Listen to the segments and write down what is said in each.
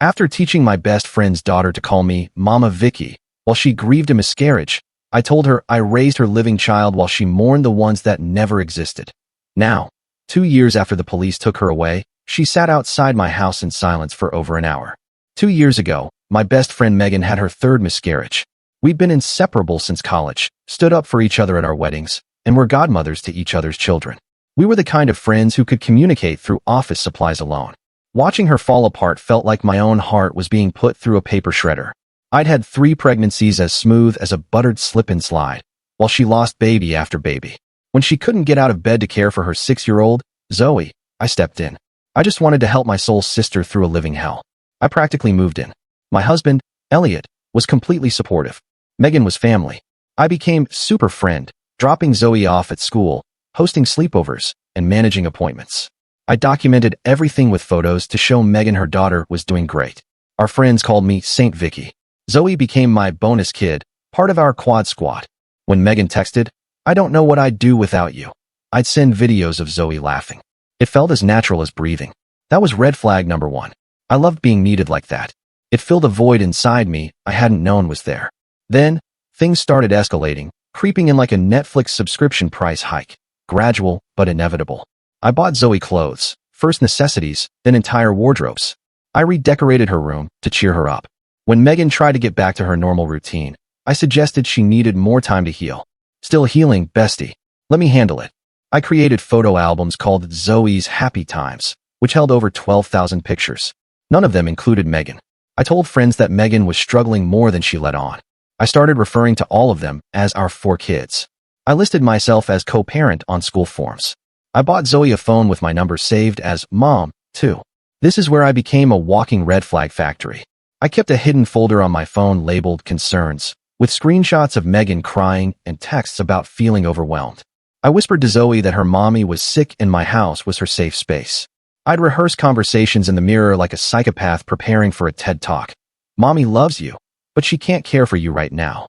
After teaching my best friend's daughter to call me Mama Vicki while she grieved a miscarriage, I told her I raised her living child while she mourned the ones that never existed. Now, 2 years after the police took her away, she sat outside my house in silence for over an hour. 2 years ago, my best friend Megan had her third miscarriage. We'd been inseparable since college, stood up for each other at our weddings, and were godmothers to each other's children. We were the kind of friends who could communicate through office supplies alone. Watching her fall apart felt like my own heart was being put through a paper shredder. I'd had 3 pregnancies as smooth as a buttered slip-and-slide, while she lost baby after baby. When she couldn't get out of bed to care for her 6-year-old, Zoe, I stepped in. I just wanted to help my soul sister through a living hell. I practically moved in. My husband, Elliot, was completely supportive. Megan was family. I became super friend, dropping Zoe off at school, hosting sleepovers, and managing appointments. I documented everything with photos to show Megan her daughter was doing great. Our friends called me Saint Vicki. Zoe became my bonus kid, part of our quad squad. When Megan texted, "I don't know what I'd do without you," I'd send videos of Zoe laughing. It felt as natural as breathing. That was red flag number 1. I loved being needed like that. It filled a void inside me I hadn't known was there. Then, things started escalating, creeping in like a Netflix subscription price hike. Gradual, but inevitable. I bought Zoe clothes, first necessities, then entire wardrobes. I redecorated her room to cheer her up. When Megan tried to get back to her normal routine, I suggested she needed more time to heal. "Still healing, bestie. Let me handle it." I created photo albums called Zoe's Happy Times, which held over 12,000 pictures. None of them included Megan. I told friends that Megan was struggling more than she let on. I started referring to all of them as our 4 kids. I listed myself as co-parent on school forms. I bought Zoe a phone with my number saved as Mom, too. This is where I became a walking red flag factory. I kept a hidden folder on my phone labeled Concerns, with screenshots of Megan crying and texts about feeling overwhelmed. I whispered to Zoe that her mommy was sick and my house was her safe space. I'd rehearse conversations in the mirror like a psychopath preparing for a TED Talk. "Mommy loves you, but she can't care for you right now."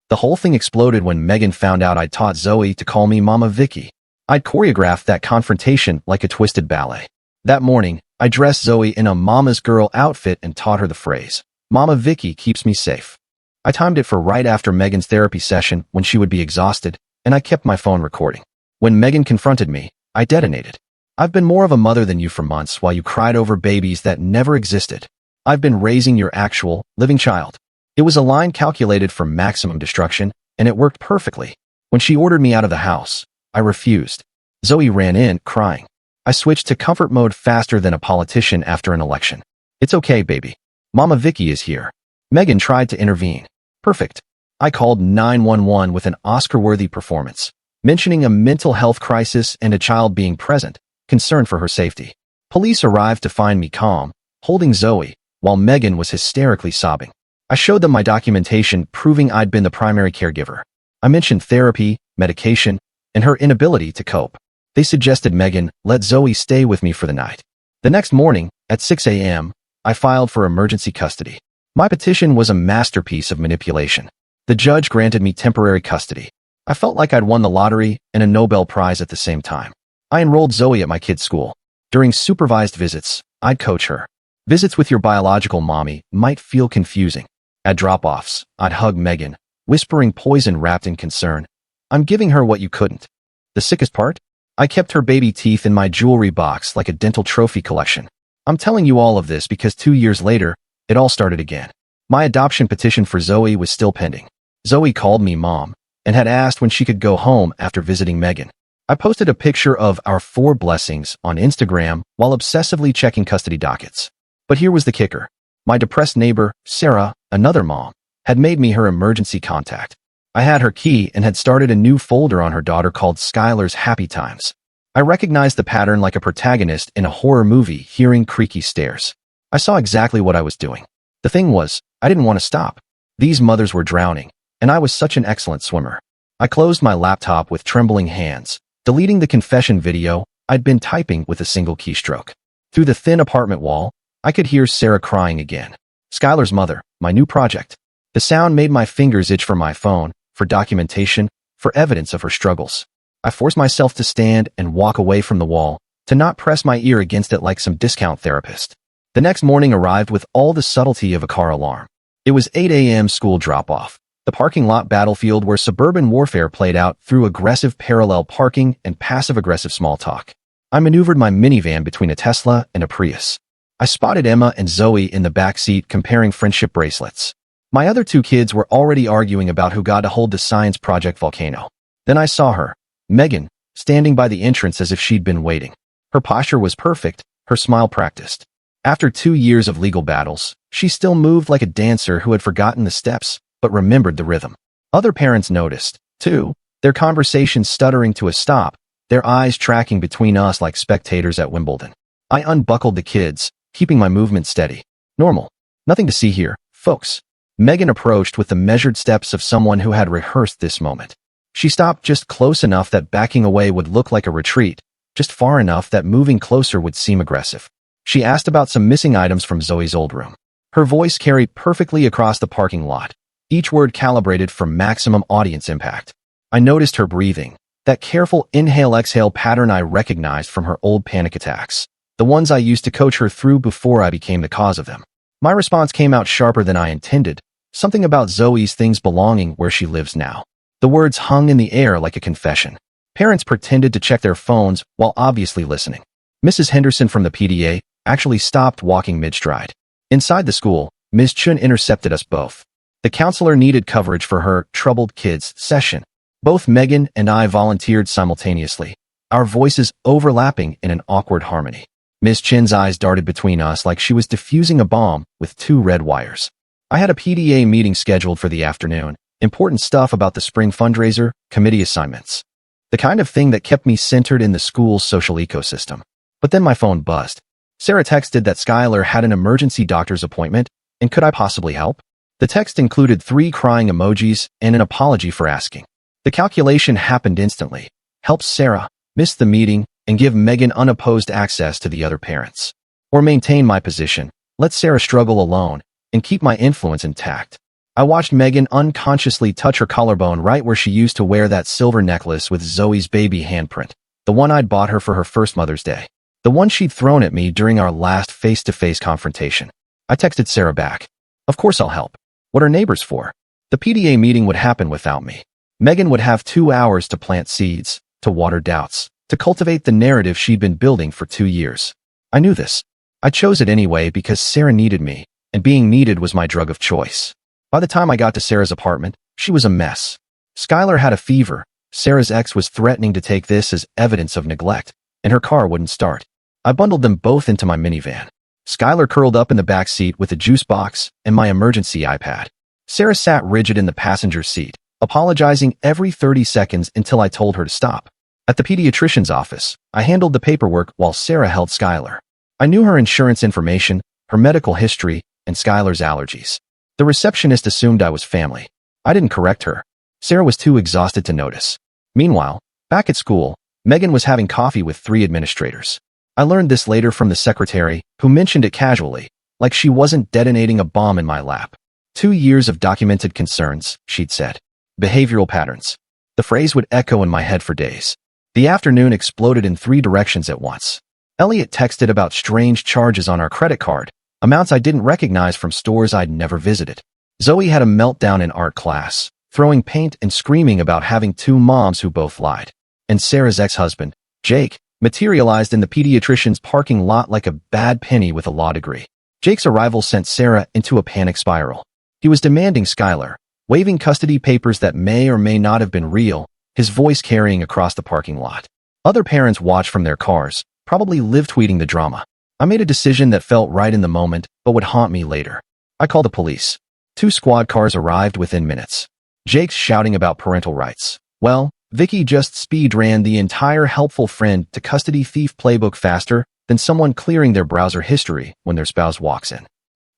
The whole thing exploded when Megan found out I'd taught Zoe to call me Mama Vicki. I'd choreographed that confrontation like a twisted ballet. That morning, I dressed Zoe in a mama's girl outfit and taught her the phrase, "Mama Vicki keeps me safe." I timed it for right after Megan's therapy session when she would be exhausted, and I kept my phone recording. When Megan confronted me, I detonated. "I've been more of a mother than you for months while you cried over babies that never existed. I've been raising your actual, living child." It was a line calculated for maximum destruction, and it worked perfectly. When she ordered me out of the house, I refused. Zoe ran in, crying. I switched to comfort mode faster than a politician after an election. "It's okay, baby. Mama Vicki is here." Megan tried to intervene. Perfect. I called 911 with an Oscar-worthy performance, mentioning a mental health crisis and a child being present, concerned for her safety. Police arrived to find me calm, holding Zoe, while Megan was hysterically sobbing. I showed them my documentation proving I'd been the primary caregiver. I mentioned therapy, medication, and her inability to cope. They suggested Megan let Zoe stay with me for the night. The next morning, at 6 a.m., I filed for emergency custody. My petition was a masterpiece of manipulation. The judge granted me temporary custody. I felt like I'd won the lottery and a Nobel Prize at the same time. I enrolled Zoe at my kid's school. During supervised visits, I'd coach her. Visits with your biological mommy might feel confusing. At drop-offs, I'd hug Megan, whispering poison wrapped in concern. "I'm giving her what you couldn't." The sickest part? I kept her baby teeth in my jewelry box like a dental trophy collection. I'm telling you all of this because 2 years later, it all started again. My adoption petition for Zoe was still pending. Zoe called me Mom and had asked when she could go home after visiting Megan. I posted a picture of our 4 blessings on Instagram while obsessively checking custody dockets. But here was the kicker. My depressed neighbor, Sarah, another mom, had made me her emergency contact. I had her key and had started a new folder on her daughter called Skylar's Happy Times. I recognized the pattern like a protagonist in a horror movie hearing creaky stairs. I saw exactly what I was doing. The thing was, I didn't want to stop. These mothers were drowning, and I was such an excellent swimmer. I closed my laptop with trembling hands, deleting the confession video I'd been typing with a single keystroke. Through the thin apartment wall, I could hear Sarah crying again. Skylar's mother, my new project. The sound made my fingers itch for my phone, for documentation, for evidence of her struggles. I forced myself to stand and walk away from the wall, to not press my ear against it like some discount therapist. The next morning arrived with all the subtlety of a car alarm. It was 8 a.m. school drop-off. The parking lot battlefield where suburban warfare played out through aggressive parallel parking and passive-aggressive small talk. I maneuvered my minivan between a Tesla and a Prius. I spotted Emma and Zoe in the back seat comparing friendship bracelets. My other two kids were already arguing about who got to hold the science project volcano. Then I saw her, Megan, standing by the entrance as if she'd been waiting. Her posture was perfect, her smile practiced. After 2 years of legal battles, she still moved like a dancer who had forgotten the steps, but remembered the rhythm. Other parents noticed, too, their conversations stuttering to a stop, their eyes tracking between us like spectators at Wimbledon. I unbuckled the kids, keeping my movement steady. Normal. Nothing to see here, folks. Megan approached with the measured steps of someone who had rehearsed this moment. She stopped just close enough that backing away would look like a retreat, just far enough that moving closer would seem aggressive. She asked about some missing items from Zoe's old room. Her voice carried perfectly across the parking lot, each word calibrated for maximum audience impact. I noticed her breathing, that careful inhale-exhale pattern I recognized from her old panic attacks, the ones I used to coach her through before I became the cause of them. My response came out sharper than I intended, something about Zoe's things belonging where she lives now. The words hung in the air like a confession. Parents pretended to check their phones while obviously listening. Mrs. Henderson from the PDA actually stopped walking mid-stride. Inside the school, Ms. Chun intercepted us both. The counselor needed coverage for her troubled kids session. Both Megan and I volunteered simultaneously, our voices overlapping in an awkward harmony. Ms. Chin's eyes darted between us like she was diffusing a bomb with 2 red wires. I had a PDA meeting scheduled for the afternoon, important stuff about the spring fundraiser, committee assignments. The kind of thing that kept me centered in the school's social ecosystem. But then my phone buzzed. Sarah texted that Skylar had an emergency doctor's appointment, and could I possibly help? The text included 3 crying emojis and an apology for asking. The calculation happened instantly. Help Sarah, miss the meeting, and give Megan unopposed access to the other parents. Or maintain my position, let Sarah struggle alone, and keep my influence intact. I watched Megan unconsciously touch her collarbone right where she used to wear that silver necklace with Zoe's baby handprint, the one I'd bought her for her first Mother's Day. The one she'd thrown at me during our last face-to-face confrontation. I texted Sarah back. Of course I'll help. What are neighbors for? The PDA meeting would happen without me. Megan would have 2 hours to plant seeds, to water doubts, to cultivate the narrative she'd been building for 2 years. I knew this. I chose it anyway because Sarah needed me, and being needed was my drug of choice. By the time I got to Sarah's apartment, she was a mess. Skylar had a fever. Sarah's ex was threatening to take this as evidence of neglect, and her car wouldn't start. I bundled them both into my minivan. Skylar curled up in the back seat with a juice box and my emergency iPad. Sarah sat rigid in the passenger seat, apologizing every 30 seconds until I told her to stop. At the pediatrician's office, I handled the paperwork while Sarah held Skylar. I knew her insurance information, her medical history, and Skylar's allergies. The receptionist assumed I was family. I didn't correct her. Sarah was too exhausted to notice. Meanwhile, back at school, Megan was having coffee with 3 administrators. I learned this later from the secretary, who mentioned it casually, like she wasn't detonating a bomb in my lap. 2 years of documented concerns, she'd said. Behavioral patterns. The phrase would echo in my head for days. The afternoon exploded in 3 directions at once. Elliot texted about strange charges on our credit card, amounts I didn't recognize from stores I'd never visited. Zoe had a meltdown in art class, throwing paint and screaming about having 2 moms who both lied. And Sarah's ex-husband, Jake, materialized in the pediatrician's parking lot like a bad penny with a law degree. Jake's arrival sent Sarah into a panic spiral. He was demanding Skylar, waving custody papers that may or may not have been real, his voice carrying across the parking lot. Other parents watched from their cars, probably live-tweeting the drama. I made a decision that felt right in the moment, but would haunt me later. I called the police. 2 squad cars arrived within minutes. Jake's shouting about parental rights. Well, Vicki just speed ran the entire helpful friend to custody thief playbook faster than someone clearing their browser history when their spouse walks in.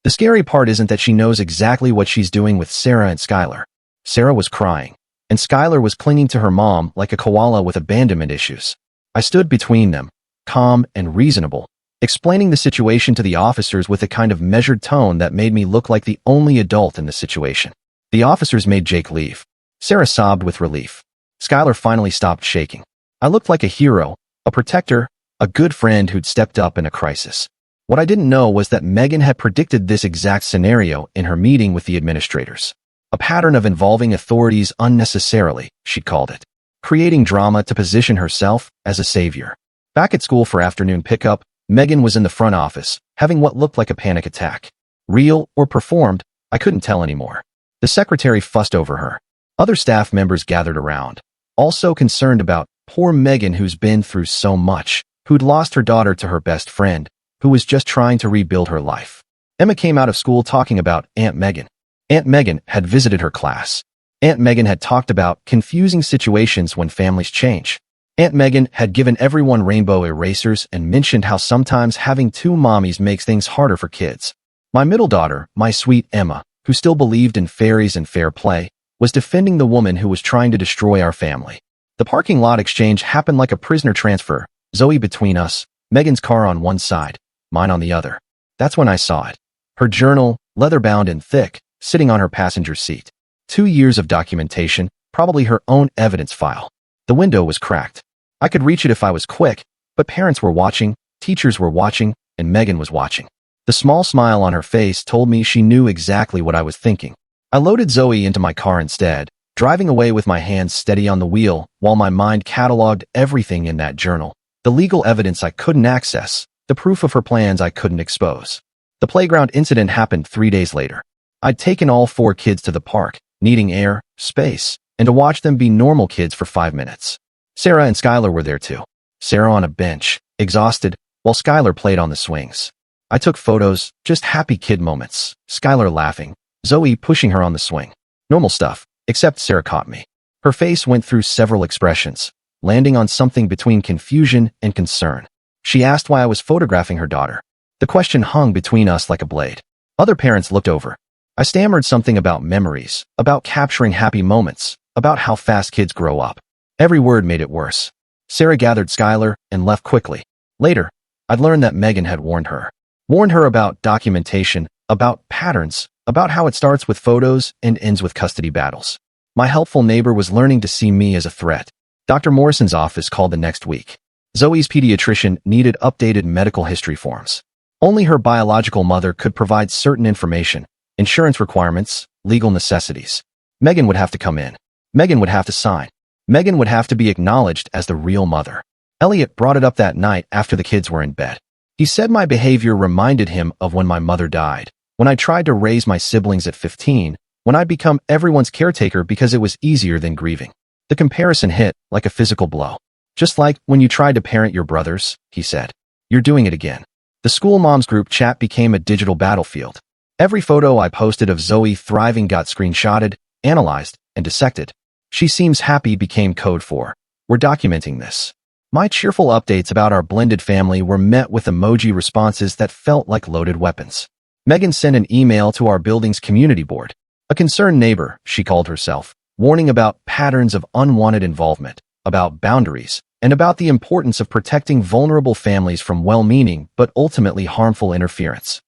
The scary part isn't that she knows exactly what she's doing with Sarah and Skylar. Sarah was crying, and Skylar was clinging to her mom like a koala with abandonment issues. I stood between them, calm and reasonable, explaining the situation to the officers with a kind of measured tone that made me look like the only adult in the situation. The officers made Jake leave. Sarah sobbed with relief. Skylar finally stopped shaking. I looked like a hero, a protector, a good friend who'd stepped up in a crisis. What I didn't know was that Megan had predicted this exact scenario in her meeting with the administrators. A pattern of involving authorities unnecessarily, she called it, creating drama to position herself as a savior. Back at school for afternoon pickup, Megan was in the front office, having what looked like a panic attack. Real or performed, I couldn't tell anymore. The secretary fussed over her. Other staff members gathered around, also concerned about poor Megan, who's been through so much, who'd lost her daughter to her best friend, who was just trying to rebuild her life. Emma came out of school talking about Aunt Megan. Aunt Megan had visited her class. Aunt Megan had talked about confusing situations when families change. Aunt Megan had given everyone rainbow erasers and mentioned how sometimes having two mommies makes things harder for kids. My middle daughter, my sweet Emma, who still believed in fairies and fair play, was defending the woman who was trying to destroy our family. The parking lot exchange happened like a prisoner transfer, Zoe between us, Megan's car on one side, mine on the other. That's when I saw it. Her journal, leather-bound and thick, sitting on her passenger seat. 2 years of documentation, probably her own evidence file. The window was cracked. I could reach it if I was quick, but parents were watching, teachers were watching, and Megan was watching. The small smile on her face told me she knew exactly what I was thinking. I loaded Zoe into my car instead, driving away with my hands steady on the wheel while my mind cataloged everything in that journal. The legal evidence I couldn't access, the proof of her plans I couldn't expose. The playground incident happened 3 days later. I'd taken all 4 kids to the park, needing air, space, and to watch them be normal kids for 5 minutes. Sarah and Skylar were there too. Sarah on a bench, exhausted, while Skylar played on the swings. I took photos, just happy kid moments. Skylar laughing, Zoe pushing her on the swing. Normal stuff, except Sarah caught me. Her face went through several expressions, landing on something between confusion and concern. She asked why I was photographing her daughter. The question hung between us like a blade. Other parents looked over. I stammered something about memories, about capturing happy moments, about how fast kids grow up. Every word made it worse. Sarah gathered Skylar and left quickly. Later, I'd learned that Megan had warned her. Warned her about documentation, about patterns, about how it starts with photos and ends with custody battles. My helpful neighbor was learning to see me as a threat. Dr. Morrison's office called the next week. Zoe's pediatrician needed updated medical history forms. Only her biological mother could provide certain information, insurance requirements, legal necessities. Megan would have to come in. Megan would have to sign. Megan would have to be acknowledged as the real mother. Elliot brought it up that night after the kids were in bed. He said my behavior reminded him of when my mother died, when I tried to raise my siblings at 15, when I'd become everyone's caretaker because it was easier than grieving. The comparison hit like a physical blow. Just like when you tried to parent your brothers, he said. You're doing it again. The school moms group chat became a digital battlefield. Every photo I posted of Zoe thriving got screenshotted, analyzed, and dissected. She seems happy became code for, we're documenting this. My cheerful updates about our blended family were met with emoji responses that felt like loaded weapons. Megan sent an email to our building's community board. A concerned neighbor, she called herself, warning about patterns of unwanted involvement, about boundaries, and about the importance of protecting vulnerable families from well-meaning but ultimately harmful interference.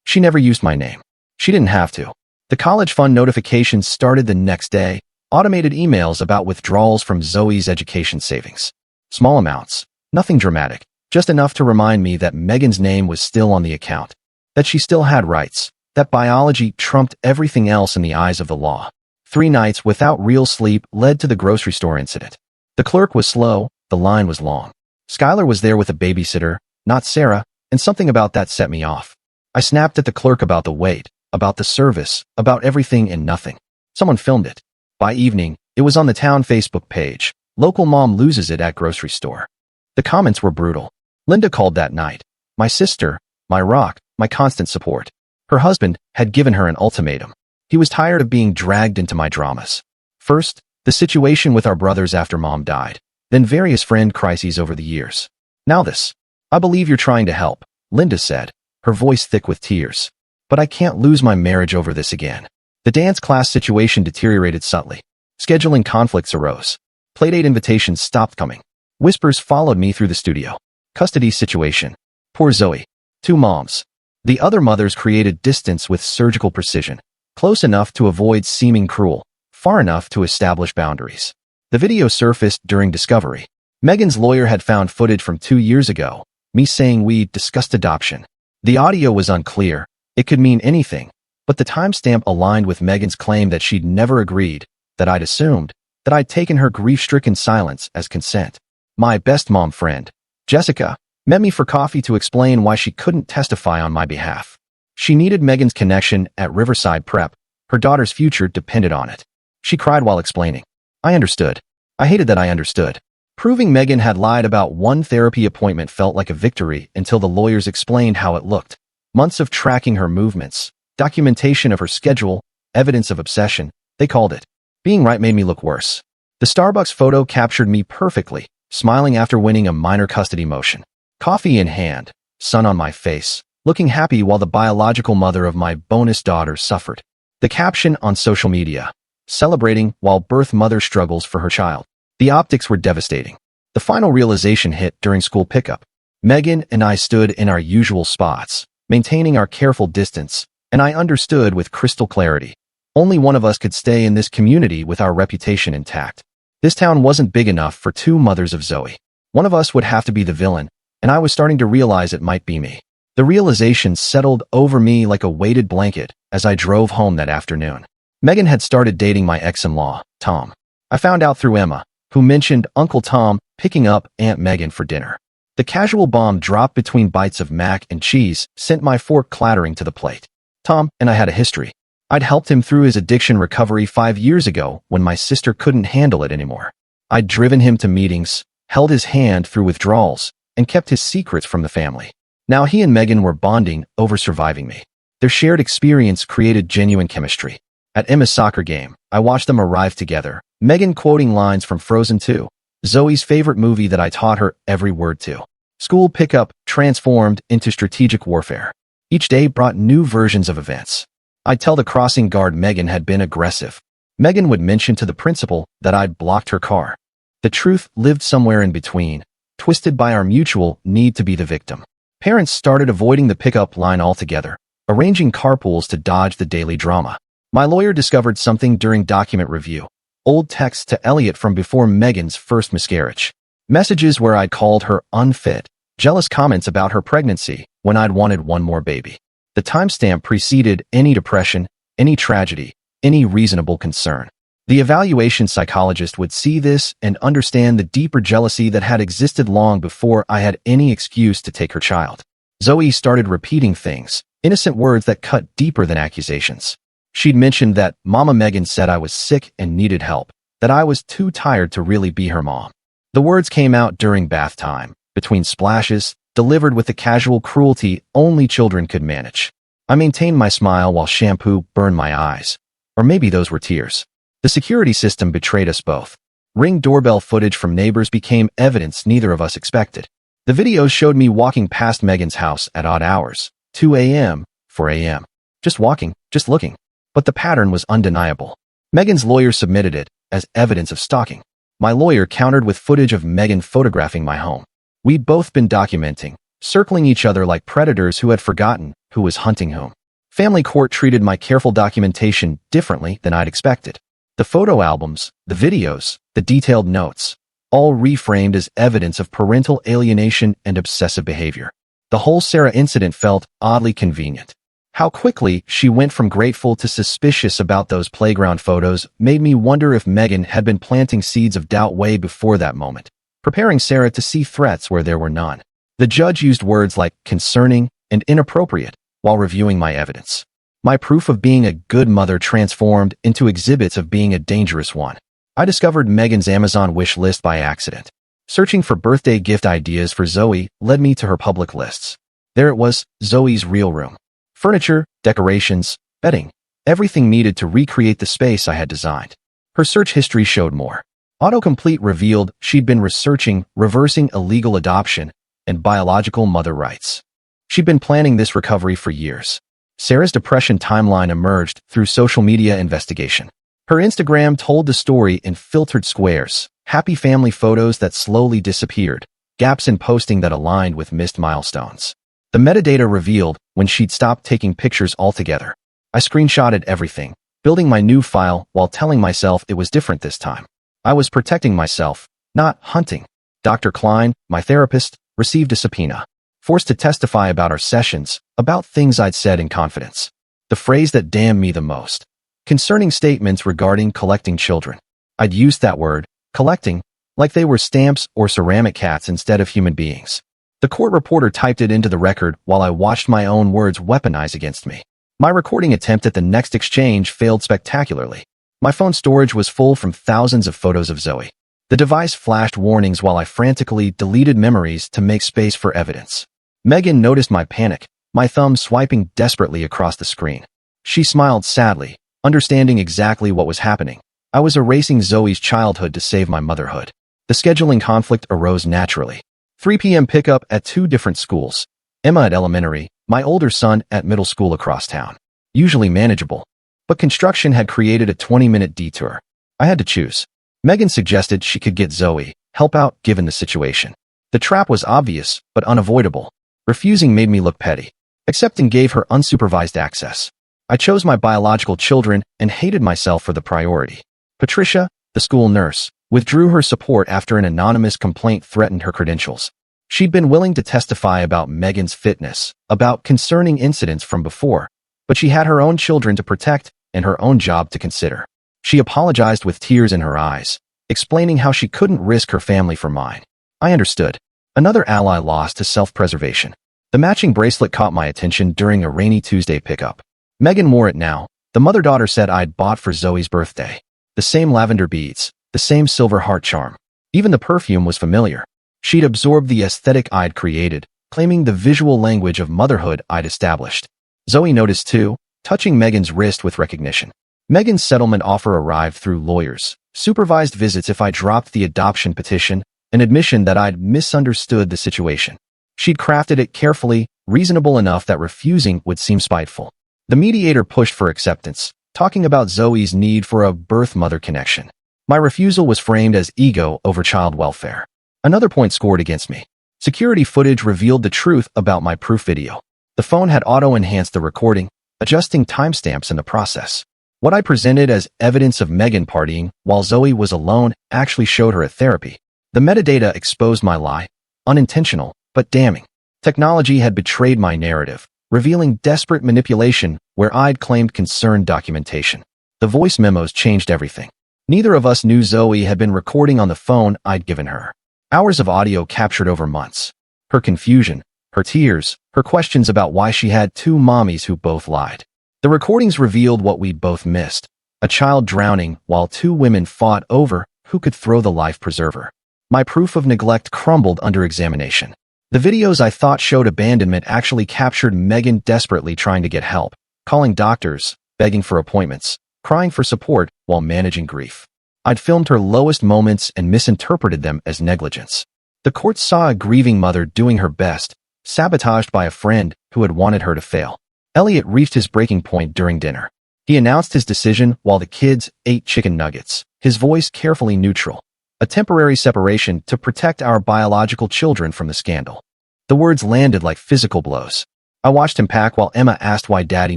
She never used my name. She didn't have to. The college fund notifications started the next day, automated emails about withdrawals from Zoe's education savings. Small amounts, nothing dramatic, just enough to remind me that Megan's name was still on the account, that she still had rights, that biology trumped everything else in the eyes of the law. 3 nights without real sleep led to the grocery store incident. The clerk was slow, the line was long. Skylar was there with a babysitter, not Sarah, and something about that set me off. I snapped at the clerk about the wait, about the service, about everything and nothing. Someone filmed it. By evening, it was on the town Facebook page. Local mom loses it at grocery store. The comments were brutal. Linda called that night. My sister, my rock, my constant support. Her husband had given her an ultimatum. He was tired of being dragged into my dramas. First, the situation with our brothers after mom died. Then various friend crises over the years. Now this. I believe you're trying to help, Linda said, her voice thick with tears. But I can't lose my marriage over this again. The dance class situation deteriorated subtly. Scheduling conflicts arose. Playdate invitations stopped coming. Whispers followed me through the studio. Custody situation. Poor Zoe. 2 moms. The other mothers created distance with surgical precision. Close enough to avoid seeming cruel. Far enough to establish boundaries. The video surfaced during discovery. Megan's lawyer had found footage from 2 years ago. Me saying we discussed adoption. The audio was unclear. It could mean anything, but the timestamp aligned with Megan's claim that she'd never agreed, that I'd assumed, that I'd taken her grief-stricken silence as consent. My best mom friend, Jessica, met me for coffee to explain why she couldn't testify on my behalf. She needed Megan's connection at Riverside Prep. Her daughter's future depended on it. She cried while explaining. I understood. I hated that I understood. Proving Megan had lied about one therapy appointment felt like a victory until the lawyers explained how it looked. Months of tracking her movements, documentation of her schedule, evidence of obsession, they called it. Being right made me look worse. The Starbucks photo captured me perfectly, smiling after winning a minor custody motion. Coffee in hand, sun on my face, looking happy while the biological mother of my bonus daughter suffered. The caption on social media, celebrating while birth mother struggles for her child. The optics were devastating. The final realization hit during school pickup. Megan and I stood in our usual spots, maintaining our careful distance, and I understood with crystal clarity. Only one of us could stay in this community with our reputation intact. This town wasn't big enough for two mothers of Zoe. One of us would have to be the villain, and I was starting to realize it might be me. The realization settled over me like a weighted blanket as I drove home that afternoon. Megan had started dating my ex-in-law, Tom. I found out through Emma, who mentioned Uncle Tom picking up Aunt Megan for dinner. The casual bomb dropped between bites of mac and cheese sent my fork clattering to the plate. Tom and I had a history. I'd helped him through his addiction recovery 5 years ago when my sister couldn't handle it anymore. I'd driven him to meetings, held his hand through withdrawals, and kept his secrets from the family. Now he and Megan were bonding over surviving me. Their shared experience created genuine chemistry. At Emma's soccer game, I watched them arrive together, Megan quoting lines from Frozen 2, Zoe's favorite movie that I taught her every word to. School pickup transformed into strategic warfare. Each day brought new versions of events. I'd tell the crossing guard Megan had been aggressive. Megan would mention to the principal that I'd blocked her car. The truth lived somewhere in between, twisted by our mutual need to be the victim. Parents started avoiding the pickup line altogether, arranging carpools to dodge the daily drama. My lawyer discovered something during document review. Old texts to Elliot from before Megan's first miscarriage. Messages where I'd called her unfit, jealous comments about her pregnancy when I'd wanted one more baby. The timestamp preceded any depression, any tragedy, any reasonable concern. The evaluation psychologist would see this and understand the deeper jealousy that had existed long before I had any excuse to take her child. Zoe started repeating things, innocent words that cut deeper than accusations. She'd mentioned that Mama Megan said I was sick and needed help, that I was too tired to really be her mom. The words came out during bath time, between splashes, delivered with the casual cruelty only children could manage. I maintained my smile while shampoo burned my eyes. Or maybe those were tears. The security system betrayed us both. Ring doorbell footage from neighbors became evidence neither of us expected. The videos showed me walking past Megan's house at odd hours, 2 a.m., 4 a.m. Just walking, just looking. But the pattern was undeniable. Megan's lawyer submitted it as evidence of stalking. My lawyer countered with footage of Megan photographing my home. We'd both been documenting, circling each other like predators who had forgotten who was hunting whom. Family court treated my careful documentation differently than I'd expected. The photo albums, the videos, the detailed notes, all reframed as evidence of parental alienation and obsessive behavior. The whole Sarah incident felt oddly convenient. How quickly she went from grateful to suspicious about those playground photos made me wonder if Megan had been planting seeds of doubt way before that moment, preparing Sarah to see threats where there were none. The judge used words like concerning and inappropriate while reviewing my evidence. My proof of being a good mother transformed into exhibits of being a dangerous one. I discovered Megan's Amazon wish list by accident. Searching for birthday gift ideas for Zoe led me to her public lists. There it was, Zoe's real room. Furniture, decorations, bedding, everything needed to recreate the space I had designed. Her search history showed more. Autocomplete revealed she'd been researching reversing illegal adoption and biological mother rights. She'd been planning this recovery for years. Sarah's depression timeline emerged through social media investigation. Her Instagram told the story in filtered squares, happy family photos that slowly disappeared, gaps in posting that aligned with missed milestones. The metadata revealed when she'd stopped taking pictures altogether. I screenshotted everything, building my new file while telling myself it was different this time. I was protecting myself, not hunting. Dr. Klein, my therapist, received a subpoena. forced to testify about our sessions, about things I'd said in confidence. The phrase that damned me the most. Concerning statements regarding collecting children. I'd used that word, collecting, like they were stamps or ceramic cats instead of human beings. The court reporter typed it into the record while I watched my own words weaponized against me. My recording attempt at the next exchange failed spectacularly. My phone storage was full from thousands of photos of Zoe. The device flashed warnings while I frantically deleted memories to make space for evidence. Megan noticed my panic, my thumb swiping desperately across the screen. She smiled sadly, understanding exactly what was happening. I was erasing Zoe's childhood to save my motherhood. The scheduling conflict arose naturally. 3 p.m. pickup at 2 different schools. Emma at elementary, my older son at middle school across town. Usually manageable. But construction had created a 20-minute detour. I had to choose. Megan suggested she could get Zoe, help out given the situation. The trap was obvious, but unavoidable. Refusing made me look petty. Accepting gave her unsupervised access. I chose my biological children and hated myself for the priority. Patricia, the school nurse, withdrew her support after an anonymous complaint threatened her credentials. She'd been willing to testify about Megan's fitness, about concerning incidents from before, but she had her own children to protect and her own job to consider. She apologized with tears in her eyes, explaining how she couldn't risk her family for mine. I understood. Another ally lost to self-preservation. The matching bracelet caught my attention during a rainy Tuesday pickup. Megan wore it now, the mother-daughter said I'd bought for Zoe's birthday. The same lavender beads, the same silver heart charm. Even the perfume was familiar. She'd absorbed the aesthetic I'd created, claiming the visual language of motherhood I'd established. Zoe noticed too, touching Megan's wrist with recognition. Megan's settlement offer arrived through lawyers, supervised visits if I dropped the adoption petition, an admission that I'd misunderstood the situation. She'd crafted it carefully, reasonable enough that refusing would seem spiteful. The mediator pushed for acceptance, talking about Zoe's need for a birth-mother connection. My refusal was framed as ego over child welfare. Another point scored against me. Security footage revealed the truth about my proof video. The phone had auto-enhanced the recording, adjusting timestamps in the process. What I presented as evidence of Megan partying while Zoe was alone actually showed her at therapy. The metadata exposed my lie, unintentional, but damning. Technology had betrayed my narrative, revealing desperate manipulation where I'd claimed concerned documentation. The voice memos changed everything. Neither of us knew Zoe had been recording on the phone I'd given her. Hours of audio captured over months. Her confusion, her tears, her questions about why she had 2 mommies who both lied. The recordings revealed what we'd both missed. A child drowning while 2 women fought over who could throw the life preserver. My proof of neglect crumbled under examination. The videos I thought showed abandonment actually captured Megan desperately trying to get help, calling doctors, begging for appointments, crying for support while managing grief. I'd filmed her lowest moments and misinterpreted them as negligence. The court saw a grieving mother doing her best, sabotaged by a friend who had wanted her to fail. Elliot reached his breaking point during dinner. He announced his decision while the kids ate chicken nuggets, his voice carefully neutral. A temporary separation to protect our biological children from the scandal. The words landed like physical blows. I watched him pack while Emma asked why Daddy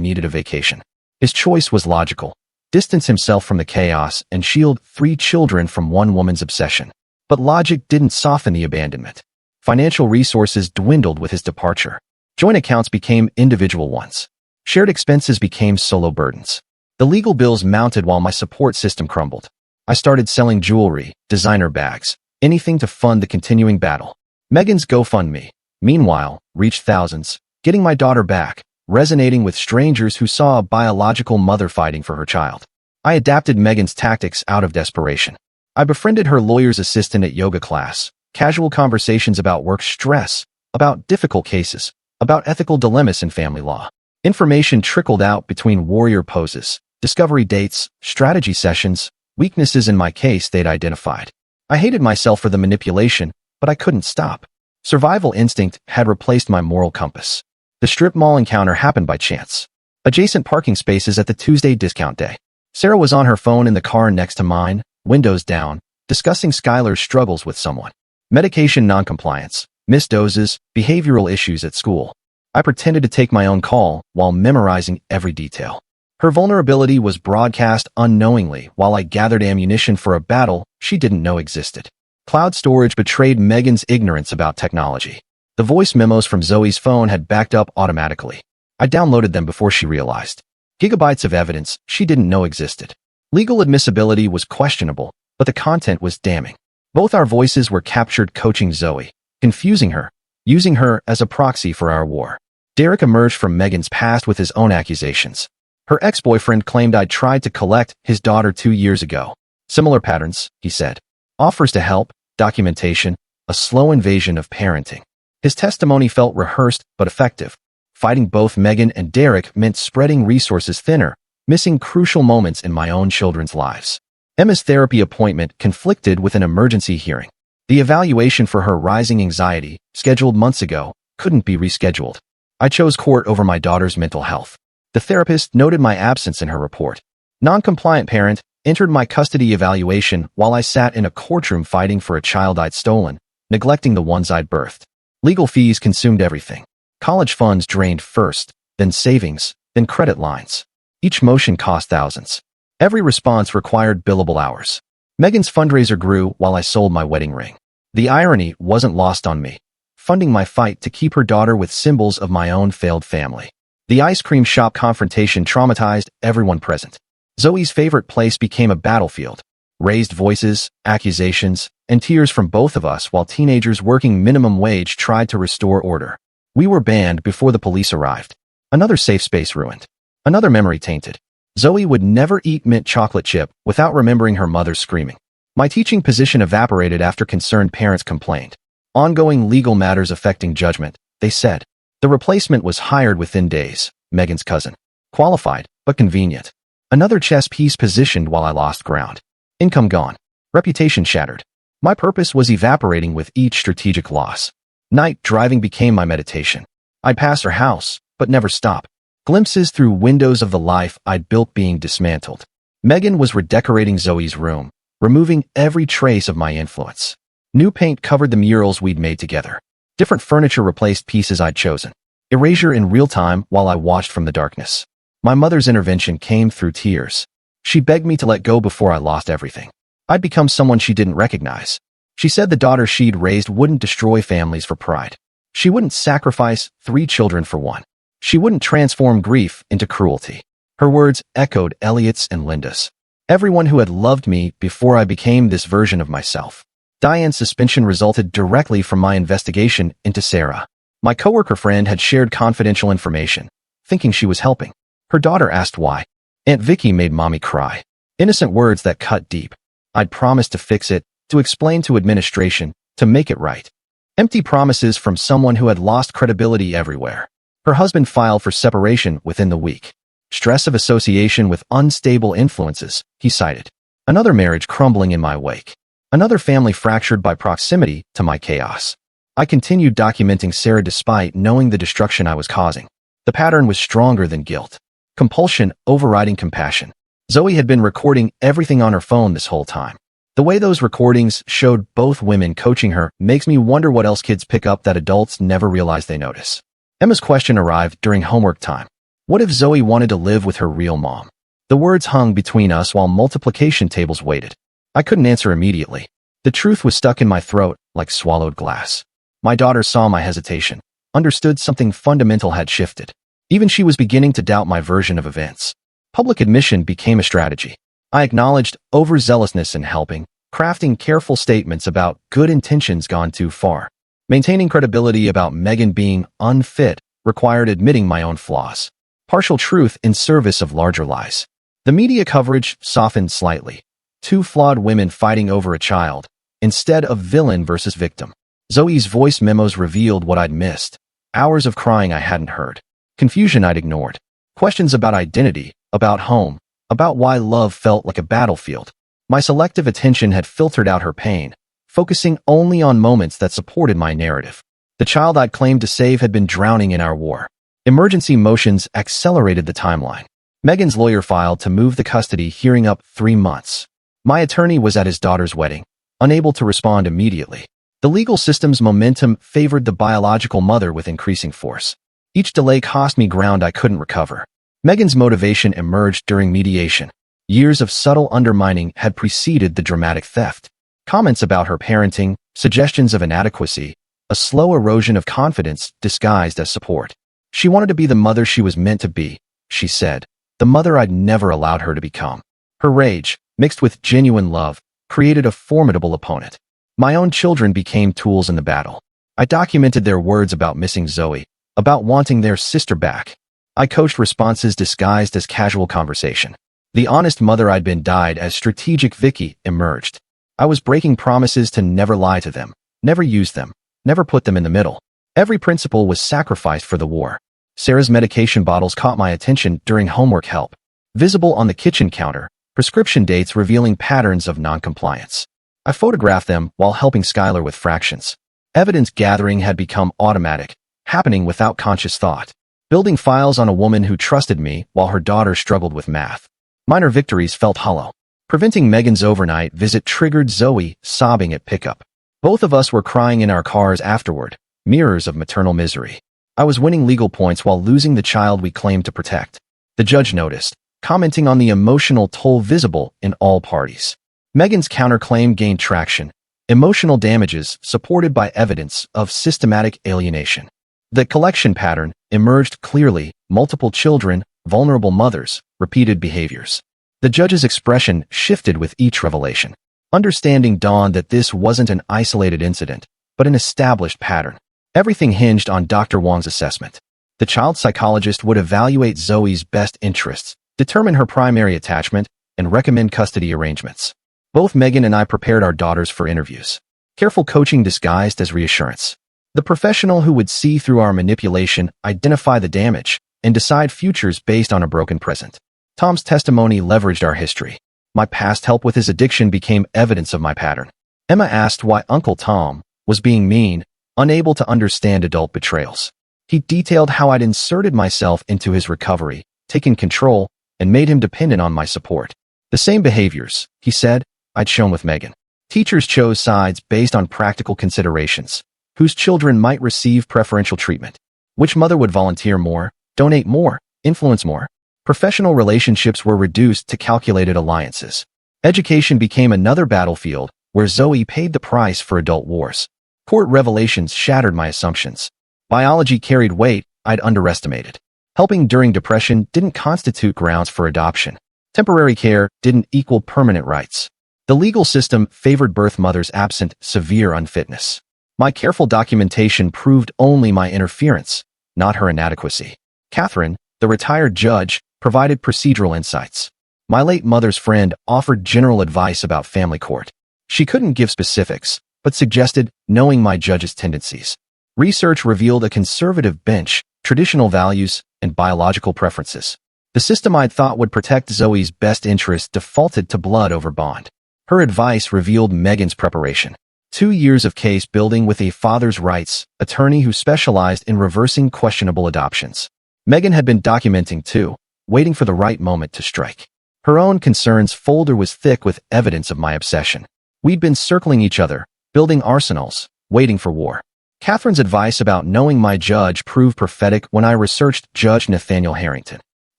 needed a vacation. His choice was logical. Distance himself from the chaos and shield 3 children from one woman's obsession. But logic didn't soften the abandonment. Financial resources dwindled with his departure. Joint accounts became individual ones. Shared expenses became solo burdens. The legal bills mounted while my support system crumbled. I started selling jewelry, designer bags, anything to fund the continuing battle. Megan's GoFundMe, meanwhile, reached thousands, getting my daughter back, resonating with strangers who saw a biological mother fighting for her child. I adapted Megan's tactics out of desperation. I befriended her lawyer's assistant at yoga class, casual conversations about work stress, about difficult cases, about ethical dilemmas in family law. Information trickled out between warrior poses, discovery dates, strategy sessions, weaknesses in my case they'd identified. I hated myself for the manipulation, but I couldn't stop. Survival instinct had replaced my moral compass. The strip mall encounter happened by chance. Adjacent parking spaces at the Tuesday discount day. Sarah was on her phone in the car next to mine, windows down, discussing Skylar's struggles with someone. Medication noncompliance, missed doses, behavioral issues at school. I pretended to take my own call while memorizing every detail. Her vulnerability was broadcast unknowingly while I gathered ammunition for a battle she didn't know existed. Cloud storage betrayed Megan's ignorance about technology. The voice memos from Zoe's phone had backed up automatically. I downloaded them before she realized. Gigabytes of evidence she didn't know existed. Legal admissibility was questionable, but the content was damning. Both our voices were captured coaching Zoe, confusing her, using her as a proxy for our war. Derek emerged from Megan's past with his own accusations. Her ex-boyfriend claimed I'd tried to collect his daughter 2 years ago. Similar patterns, he said. Offers to help, documentation, a slow invasion of parenting. His testimony felt rehearsed but effective. Fighting both Megan and Derek meant spreading resources thinner, missing crucial moments in my own children's lives. Emma's therapy appointment conflicted with an emergency hearing. The evaluation for her rising anxiety, scheduled months ago, couldn't be rescheduled. I chose court over my daughter's mental health. The therapist noted my absence in her report. Non-compliant parent entered my custody evaluation while I sat in a courtroom fighting for a child I'd stolen, neglecting the ones I'd birthed. Legal fees consumed everything. College funds drained first, then savings, then credit lines. Each motion cost thousands. Every response required billable hours. Megan's fundraiser grew while I sold my wedding ring. The irony wasn't lost on me, funding my fight to keep her daughter with symbols of my own failed family. The ice cream shop confrontation traumatized everyone present. Zoe's favorite place became a battlefield. Raised voices, accusations, and tears from both of us while teenagers working minimum wage tried to restore order. We were banned before the police arrived. Another safe space ruined. Another memory tainted. Zoe would never eat mint chocolate chip without remembering her mother screaming. My teaching position evaporated after concerned parents complained. Ongoing legal matters affecting judgment, they said. The replacement was hired within days, Megan's cousin. Qualified, but convenient. Another chess piece positioned while I lost ground. Income gone. Reputation shattered. My purpose was evaporating with each strategic loss. Night driving became my meditation. I'd pass her house, but never stop. Glimpses through windows of the life I'd built being dismantled. Megan was redecorating Zoe's room, removing every trace of my influence. New paint covered the murals we'd made together. Different furniture replaced pieces I'd chosen. Erasure in real time while I watched from the darkness. My mother's intervention came through tears. She begged me to let go before I lost everything. I'd become someone she didn't recognize. She said the daughter she'd raised wouldn't destroy families for pride. She wouldn't sacrifice 3 children for one. She wouldn't transform grief into cruelty. Her words echoed Elliot's and Linda's. Everyone who had loved me before I became this version of myself. Diane's suspension resulted directly from my investigation into Sarah. My coworker friend had shared confidential information, thinking she was helping. Her daughter asked why. Aunt Vicki made mommy cry. Innocent words that cut deep. I'd promised to fix it, to explain to administration, to make it right. Empty promises from someone who had lost credibility everywhere. Her husband filed for separation within the week. Stress of association with unstable influences, he cited. Another marriage crumbling in my wake. Another family fractured by proximity to my chaos. I continued documenting Sarah despite knowing the destruction I was causing. The pattern was stronger than guilt. Compulsion overriding compassion. Zoe had been recording everything on her phone this whole time. The way those recordings showed both women coaching her makes me wonder what else kids pick up that adults never realize they notice. Emma's question arrived during homework time. What if Zoe wanted to live with her real mom? The words hung between us while multiplication tables waited. I couldn't answer immediately. The truth was stuck in my throat like swallowed glass. My daughter saw my hesitation, understood something fundamental had shifted. Even she was beginning to doubt my version of events. Public admission became a strategy. I acknowledged overzealousness in helping, crafting careful statements about good intentions gone too far. Maintaining credibility about Megan being unfit required admitting my own flaws. Partial truth in service of larger lies. The media coverage softened slightly. 2 flawed women fighting over a child, instead of villain versus victim. Zoe's voice memos revealed what I'd missed. Hours of crying I hadn't heard. Confusion I'd ignored. Questions about identity, about home, about why love felt like a battlefield. My selective attention had filtered out her pain, focusing only on moments that supported my narrative. The child I'd claimed to save had been drowning in our war. Emergency motions accelerated the timeline. Megan's lawyer filed to move the custody hearing up 3 months. My attorney was at his daughter's wedding, unable to respond immediately. The legal system's momentum favored the biological mother with increasing force. Each delay cost me ground I couldn't recover. Megan's motivation emerged during mediation. Years of subtle undermining had preceded the dramatic theft. Comments about her parenting, suggestions of inadequacy, a slow erosion of confidence disguised as support. She wanted to be the mother she was meant to be, she said, the mother I'd never allowed her to become. Her rage, mixed with genuine love, created a formidable opponent. My own children became tools in the battle. I documented their words about missing Zoe, about wanting their sister back. I coached responses disguised as casual conversation. The honest mother I'd been died as strategic Vicki emerged. I was breaking promises to never lie to them, never use them, never put them in the middle. Every principle was sacrificed for the war. Sarah's medication bottles caught my attention during homework help. Visible on the kitchen counter, prescription dates revealing patterns of noncompliance. I photographed them while helping Skylar with fractions. Evidence gathering had become automatic, happening without conscious thought. Building files on a woman who trusted me while her daughter struggled with math. Minor victories felt hollow. Preventing Megan's overnight visit triggered Zoe sobbing at pickup. Both of us were crying in our cars afterward, mirrors of maternal misery. I was winning legal points while losing the child we claimed to protect. The judge noticed, commenting on the emotional toll visible in all parties. Megan's counterclaim gained traction. Emotional damages supported by evidence of systematic alienation. The collection pattern emerged clearly: multiple children, vulnerable mothers, repeated behaviors. The judge's expression shifted with each revelation. Understanding dawned that this wasn't an isolated incident, but an established pattern. Everything hinged on Dr. Wong's assessment. The child psychologist would evaluate Zoe's best interests, determine her primary attachment, and recommend custody arrangements. Both Megan and I prepared our daughters for interviews. Careful coaching disguised as reassurance. The professional who would see through our manipulation, identify the damage, and decide futures based on a broken present. Tom's testimony leveraged our history. My past help with his addiction became evidence of my pattern. Emma asked why Uncle Tom was being mean, unable to understand adult betrayals. He detailed how I'd inserted myself into his recovery, taken control, and made him dependent on my support. The same behaviors, he said, I'd shown with Megan. Teachers chose sides based on practical considerations. Whose children might receive preferential treatment? Which mother would volunteer more, donate more, influence more? Professional relationships were reduced to calculated alliances. Education became another battlefield where Zoe paid the price for adult wars. Court revelations shattered my assumptions. Biology carried weight I'd underestimated. Helping during depression didn't constitute grounds for adoption. Temporary care didn't equal permanent rights. The legal system favored birth mothers absent severe unfitness. My careful documentation proved only my interference, not her inadequacy. Catherine, the retired judge, provided procedural insights. My late mother's friend offered general advice about family court. She couldn't give specifics, but suggested knowing my judge's tendencies. Research revealed a conservative bench, traditional values, and biological preferences. The system I'd thought would protect Zoe's best interests defaulted to blood over bond. Her advice revealed Megan's preparation. 2 years of case building with a father's rights attorney who specialized in reversing questionable adoptions. Megan had been documenting too, waiting for the right moment to strike. Her own concerns folder was thick with evidence of my obsession. We'd been circling each other, building arsenals, waiting for war. Catherine's advice about knowing my judge proved prophetic when I researched Judge Nathaniel Harrington.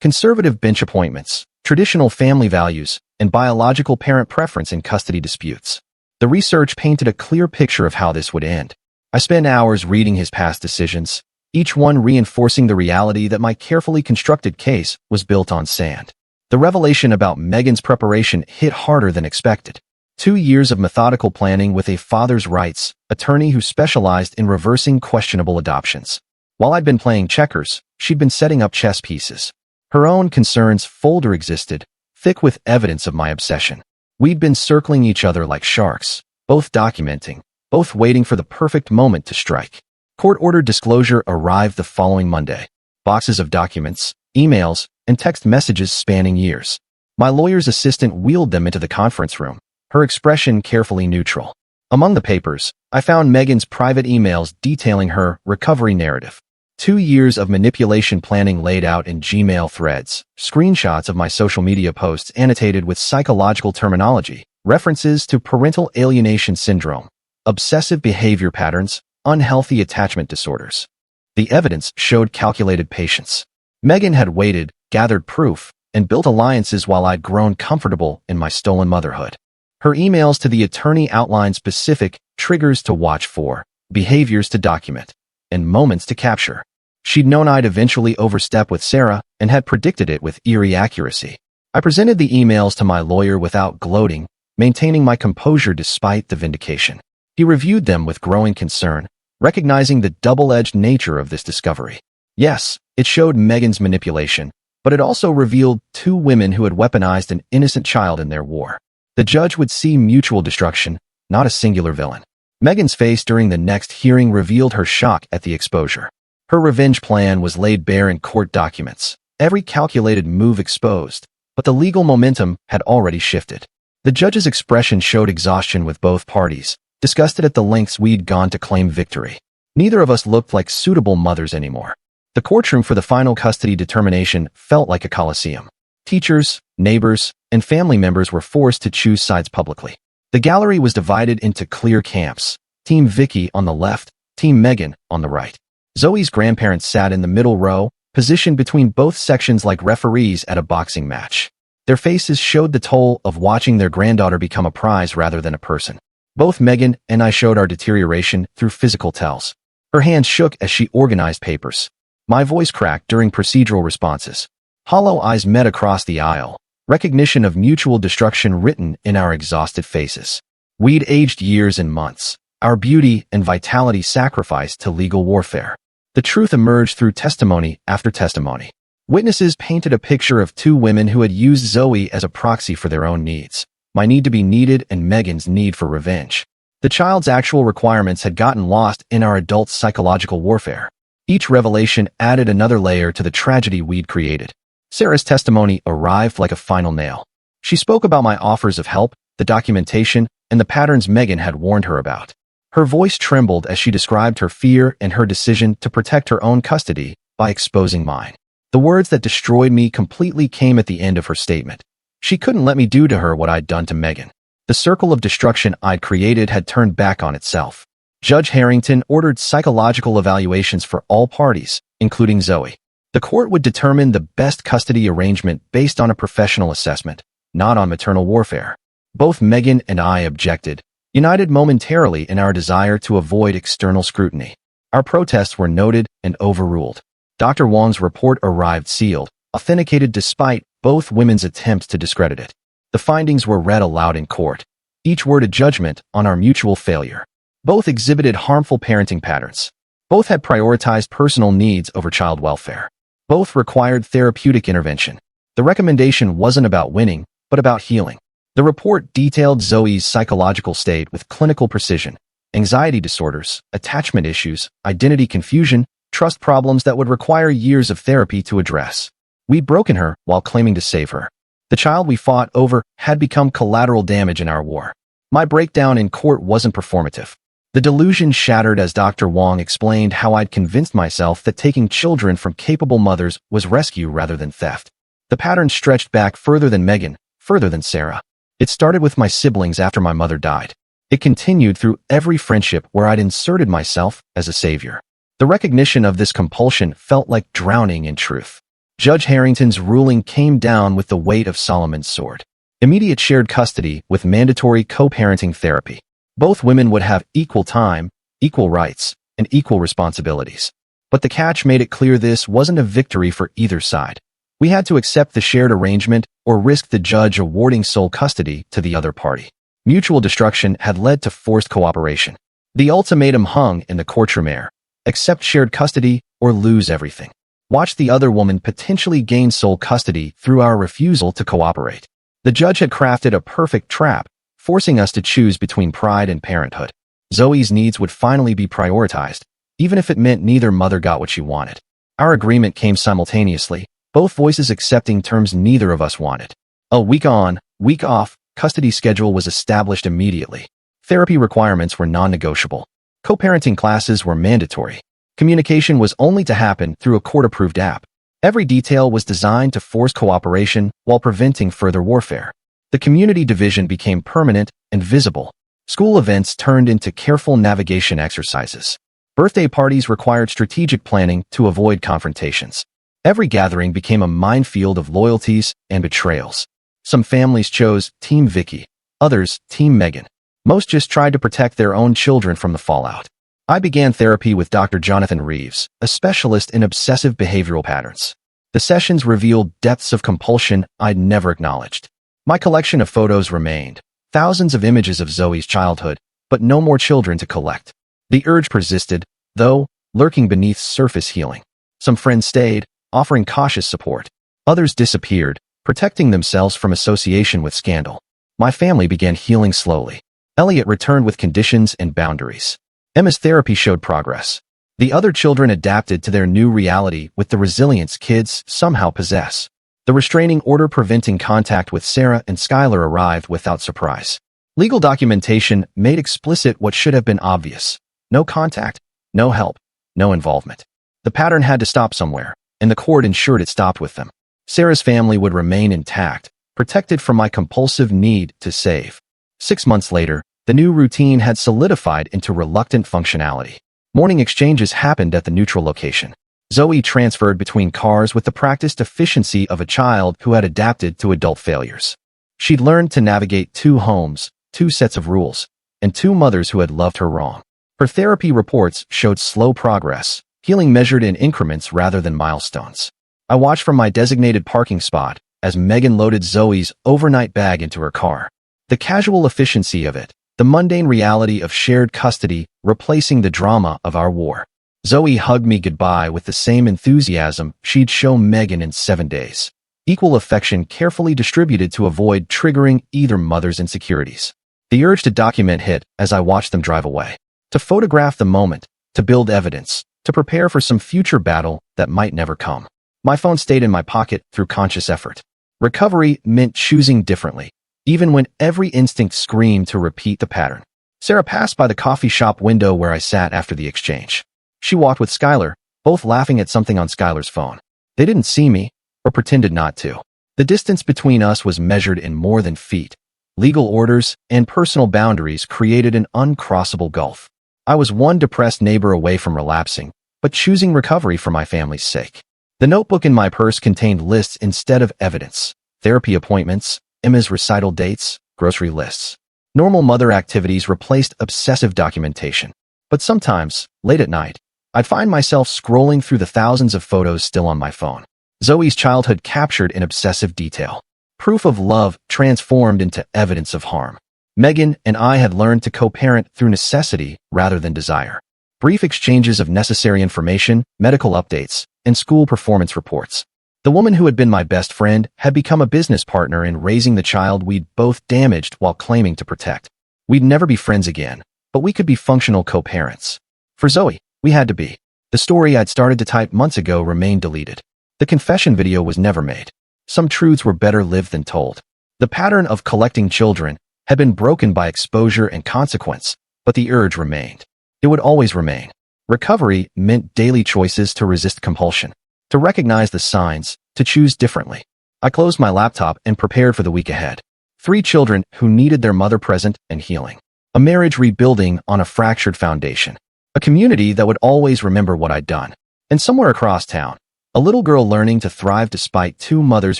Conservative bench appointments, traditional family values, and biological parent preference in custody disputes. The research painted a clear picture of how this would end. I spent hours reading his past decisions, each one reinforcing the reality that my carefully constructed case was built on sand. The revelation about Megan's preparation hit harder than expected. 2 years of methodical planning with a father's rights attorney who specialized in reversing questionable adoptions. While I'd been playing checkers, she'd been setting up chess pieces. Her own concerns folder existed, thick with evidence of my obsession. We'd been circling each other like sharks, both documenting, both waiting for the perfect moment to strike. Court-ordered disclosure arrived the following Monday. Boxes of documents, emails, and text messages spanning years. My lawyer's assistant wheeled them into the conference room, her expression carefully neutral. Among the papers, I found Megan's private emails detailing her recovery narrative. 2 years of manipulation planning laid out in Gmail threads, screenshots of my social media posts annotated with psychological terminology, references to parental alienation syndrome, obsessive behavior patterns, unhealthy attachment disorders. The evidence showed calculated patience. Megan had waited, gathered proof, and built alliances while I'd grown comfortable in my stolen motherhood. Her emails to the attorney outlined specific triggers to watch for: behaviors to document, and moments to capture. She'd known I'd eventually overstep with Sarah and had predicted it with eerie accuracy. I presented the emails to my lawyer without gloating, maintaining my composure despite the vindication. He reviewed them with growing concern, recognizing the double-edged nature of this discovery. Yes, it showed Megan's manipulation, but it also revealed two women who had weaponized an innocent child in their war. The judge would see mutual destruction, not a singular villain. Megan's face during the next hearing revealed her shock at the exposure. Her revenge plan was laid bare in court documents, every calculated move exposed, but the legal momentum had already shifted. The judge's expression showed exhaustion with both parties, disgusted at the lengths we'd gone to claim victory. Neither of us looked like suitable mothers anymore. The courtroom for the final custody determination felt like a coliseum. Teachers, neighbors, and family members were forced to choose sides publicly. The gallery was divided into clear camps, Team Vicki on the left, Team Megan on the right. Zoe's grandparents sat in the middle row, positioned between both sections like referees at a boxing match. Their faces showed the toll of watching their granddaughter become a prize rather than a person. Both Megan and I showed our deterioration through physical tells. Her hands shook as she organized papers. My voice cracked during procedural responses. Hollow eyes met across the aisle, recognition of mutual destruction written in our exhausted faces. We'd aged years and months, our beauty and vitality sacrificed to legal warfare. The truth emerged through testimony after testimony. Witnesses painted a picture of two women who had used Zoe as a proxy for their own needs. My need to be needed and Megan's need for revenge. The child's actual requirements had gotten lost in our adults' psychological warfare. Each revelation added another layer to the tragedy we'd created. Sarah's testimony arrived like a final nail. She spoke about my offers of help, the documentation, and the patterns Megan had warned her about. Her voice trembled as she described her fear and her decision to protect her own custody by exposing mine. The words that destroyed me completely came at the end of her statement. She couldn't let me do to her what I'd done to Megan. The circle of destruction I'd created had turned back on itself. Judge Harrington ordered psychological evaluations for all parties, including Zoe. The court would determine the best custody arrangement based on a professional assessment, not on maternal warfare. Both Megan and I objected, united momentarily in our desire to avoid external scrutiny. Our protests were noted and overruled. Dr. Wong's report arrived sealed, authenticated despite both women's attempts to discredit it. The findings were read aloud in court, each word a judgment on our mutual failure. Both exhibited harmful parenting patterns. Both had prioritized personal needs over child welfare. Both required therapeutic intervention. The recommendation wasn't about winning, but about healing. The report detailed Zoe's psychological state with clinical precision: anxiety disorders, attachment issues, identity confusion, trust problems that would require years of therapy to address. We'd broken her while claiming to save her. The child we fought over had become collateral damage in our war. My breakdown in court wasn't performative. The delusion shattered as Dr. Wong explained how I'd convinced myself that taking children from capable mothers was rescue rather than theft. The pattern stretched back further than Megan, further than Sarah. It started with my siblings after my mother died. It continued through every friendship where I'd inserted myself as a savior. The recognition of this compulsion felt like drowning in truth. Judge Harrington's ruling came down with the weight of Solomon's sword. Immediate shared custody with mandatory co-parenting therapy. Both women would have equal time, equal rights, and equal responsibilities. But the catch made it clear this wasn't a victory for either side. We had to accept the shared arrangement or risk the judge awarding sole custody to the other party. Mutual destruction had led to forced cooperation. The ultimatum hung in the courtroom air: accept shared custody or lose everything. Watch the other woman potentially gain sole custody through our refusal to cooperate. The judge had crafted a perfect trap, forcing us to choose between pride and parenthood. Zoe's needs would finally be prioritized, even if it meant neither mother got what she wanted. Our agreement came simultaneously, both voices accepting terms neither of us wanted. A week on, week off custody schedule was established immediately. Therapy requirements were non-negotiable. Co-parenting classes were mandatory. Communication was only to happen through a court-approved app. Every detail was designed to force cooperation while preventing further warfare. The community division became permanent and visible. School events turned into careful navigation exercises. Birthday parties required strategic planning to avoid confrontations. Every gathering became a minefield of loyalties and betrayals. Some families chose Team Vicki, others Team Megan. Most just tried to protect their own children from the fallout. I began therapy with Dr. Jonathan Reeves, a specialist in obsessive behavioral patterns. The sessions revealed depths of compulsion I'd never acknowledged. My collection of photos remained, thousands of images of Zoe's childhood, but no more children to collect. The urge persisted, though, lurking beneath surface healing. Some friends stayed, offering cautious support. Others disappeared, protecting themselves from association with scandal. My family began healing slowly. Elliot returned with conditions and boundaries. Emma's therapy showed progress. The other children adapted to their new reality with the resilience kids somehow possess. The restraining order preventing contact with Sarah and Skylar arrived without surprise. Legal documentation made explicit what should have been obvious. No contact, no help, no involvement. The pattern had to stop somewhere, and the court ensured it stopped with them. Sarah's family would remain intact, protected from my compulsive need to save. 6 months later, the new routine had solidified into reluctant functionality. Morning exchanges happened at the neutral location. Zoe transferred between cars with the practiced efficiency of a child who had adapted to adult failures. She'd learned to navigate 2 homes, 2 sets of rules, and 2 mothers who had loved her wrong. Her therapy reports showed slow progress, healing measured in increments rather than milestones. I watched from my designated parking spot as Megan loaded Zoe's overnight bag into her car. The casual efficiency of it, the mundane reality of shared custody replacing the drama of our war. Zoe hugged me goodbye with the same enthusiasm she'd shown Megan in 7 days. Equal affection carefully distributed to avoid triggering either mother's insecurities. The urge to document hit as I watched them drive away. To photograph the moment, to build evidence, to prepare for some future battle that might never come. My phone stayed in my pocket through conscious effort. Recovery meant choosing differently, even when every instinct screamed to repeat the pattern. Sarah passed by the coffee shop window where I sat after the exchange. She walked with Skylar, both laughing at something on Skylar's phone. They didn't see me, or pretended not to. The distance between us was measured in more than feet. Legal orders and personal boundaries created an uncrossable gulf. I was one depressed neighbor away from relapsing, but choosing recovery for my family's sake. The notebook in my purse contained lists instead of evidence. Therapy appointments, Emma's recital dates, grocery lists. Normal mother activities replaced obsessive documentation. But sometimes, late at night, I'd find myself scrolling through the thousands of photos still on my phone. Zoe's childhood captured in obsessive detail. Proof of love transformed into evidence of harm. Megan and I had learned to co-parent through necessity rather than desire. Brief exchanges of necessary information, medical updates, and school performance reports. The woman who had been my best friend had become a business partner in raising the child we'd both damaged while claiming to protect. We'd never be friends again, but we could be functional co-parents. For Zoe, we had to be. The story I'd started to type months ago remained deleted. The confession video was never made. Some truths were better lived than told. The pattern of collecting children had been broken by exposure and consequence, but the urge remained. It would always remain. Recovery meant daily choices to resist compulsion, to recognize the signs, to choose differently. I closed my laptop and prepared for the week ahead. 3 children who needed their mother present and healing. A marriage rebuilding on a fractured foundation. A community that would always remember what I'd done. And somewhere across town, a little girl learning to thrive despite 2 mothers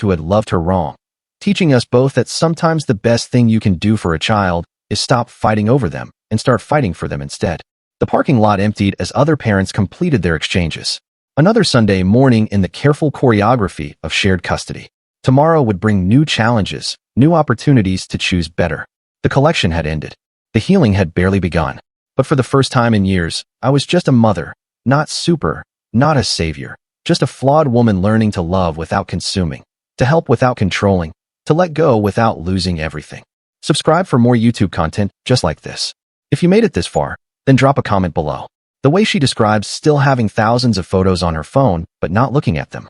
who had loved her wrong, teaching us both that sometimes the best thing you can do for a child is stop fighting over them and start fighting for them instead. The parking lot emptied as other parents completed their exchanges. Another Sunday morning in the careful choreography of shared custody. Tomorrow would bring new challenges, new opportunities to choose better. The collection had ended. The healing had barely begun. But for the first time in years, I was just a mother, not super, not a savior, just a flawed woman learning to love without consuming, to help without controlling, to let go without losing everything. Subscribe for more YouTube content just like this. If you made it this far, then drop a comment below. The way she describes still having thousands of photos on her phone, but not looking at them.